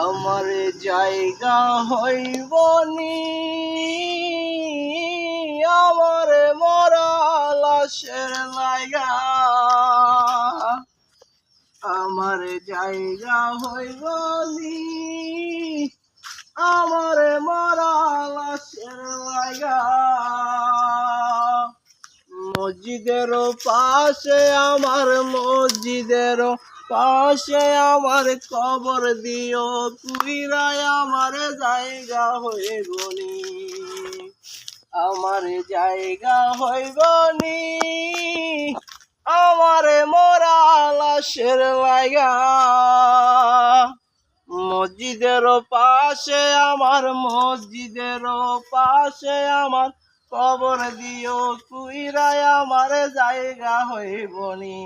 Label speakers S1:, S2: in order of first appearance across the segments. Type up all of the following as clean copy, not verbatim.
S1: আমার জায়গা হইব নি আমার মরা লাশের লাগা আমার জায়গা হইব নি আমার মরা লাশের লাগা মসজিদের পাশে আমার মসজিদের পাশে আমার কবর দিও কুইরায় আমার জায়গা হইব নি আমার জায়গা হইব নি আমার মরা লাশের লাগা মসজিদের পাশে আমার মসজিদের পাশে আমার কবর দিও কুইরায় আমার জায়গা হইব নি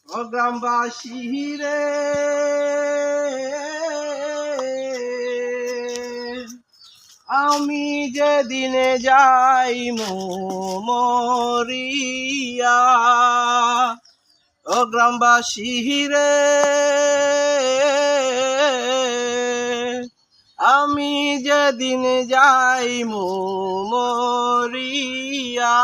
S1: ও গ্রামবাসী রে আমি যেদিনে যাই মরিয়া ও গ্রামবাসী রে আমি যেদিন যাই মরিয়া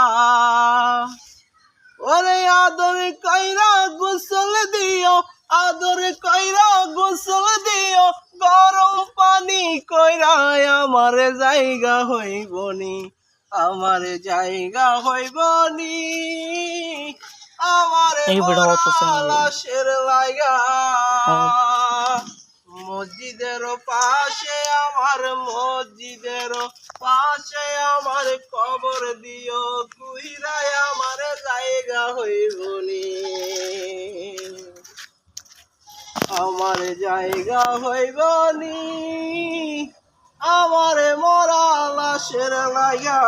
S1: ওরে আদর কইরা গোসল দিও আদর কইরা গোসল দিও গরম পানি কইরা আমার জায়গা হইব নি আমার জায়গা হইব নি আমার লাশের লাগা মসজিদের পাশে আমার মসজিদের পাশে আমার কবর দিও কুইরায় আমার জায়গা হইব নি আমার জায়গা হইব নি আমার মরা লাশের লাগা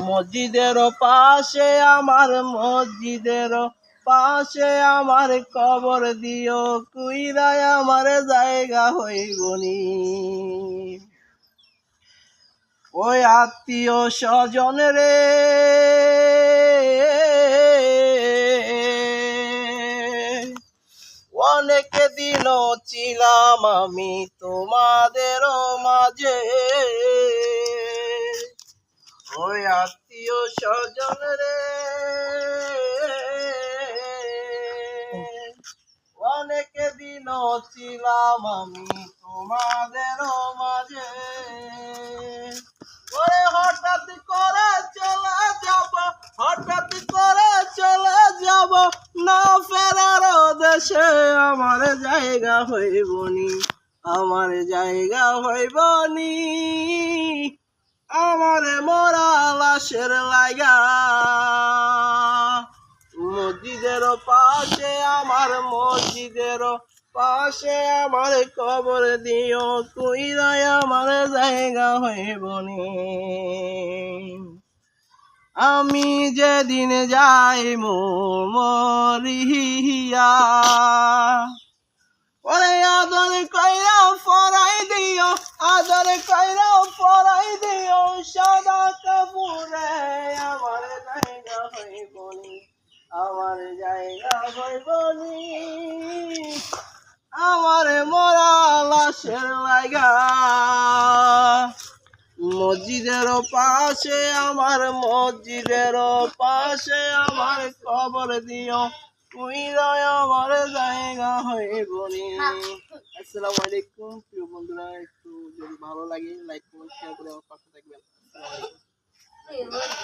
S1: মসজিদের পাশে আমার মসজিদের পাশে আমার কবর দিও কুইরায় আমার জায়গা হইব নি ওই আত্মীয় স্বজন রে অনেক দিন ছিলাম আমি তোমাদের মাঝে ওই আত্মীয় স্বজন রে অনেক দিন ছিলাম আমি তোমাদের মাঝে ওরে হঠাৎ করে চলে যাব না ফেরার দেশে আমার জায়গা হইব নি আমার জায়গা হইব নি আমার মরা লাশের লাগা মসজিদের পাশে আমার মসজিদের পাশে আমার কবর দিও কুইরায় আমার জায়গা হইব নি আমি যেদিন যাই মরিয়া ওরে আদর কইরা ফরাই দিও আদর কইরা ফরাই দিও সাদা কাপড়ে আমার জায়গা হইব নি আমার জায়গা হইব নি আমার মরা লাশের লাগা মসজিদের পাশে আমার মসজিদের পাশে আমার কবর দিও কুইরায় আমার জায়গা হইব নি আসসালামু আলাইকুম প্রিয় বন্ধুরা একটু যদি ভালো লাগে লাইক কমেন্ট শেয়ার করে আমার পাশে থাকবেন আসসালামু আলাইকুম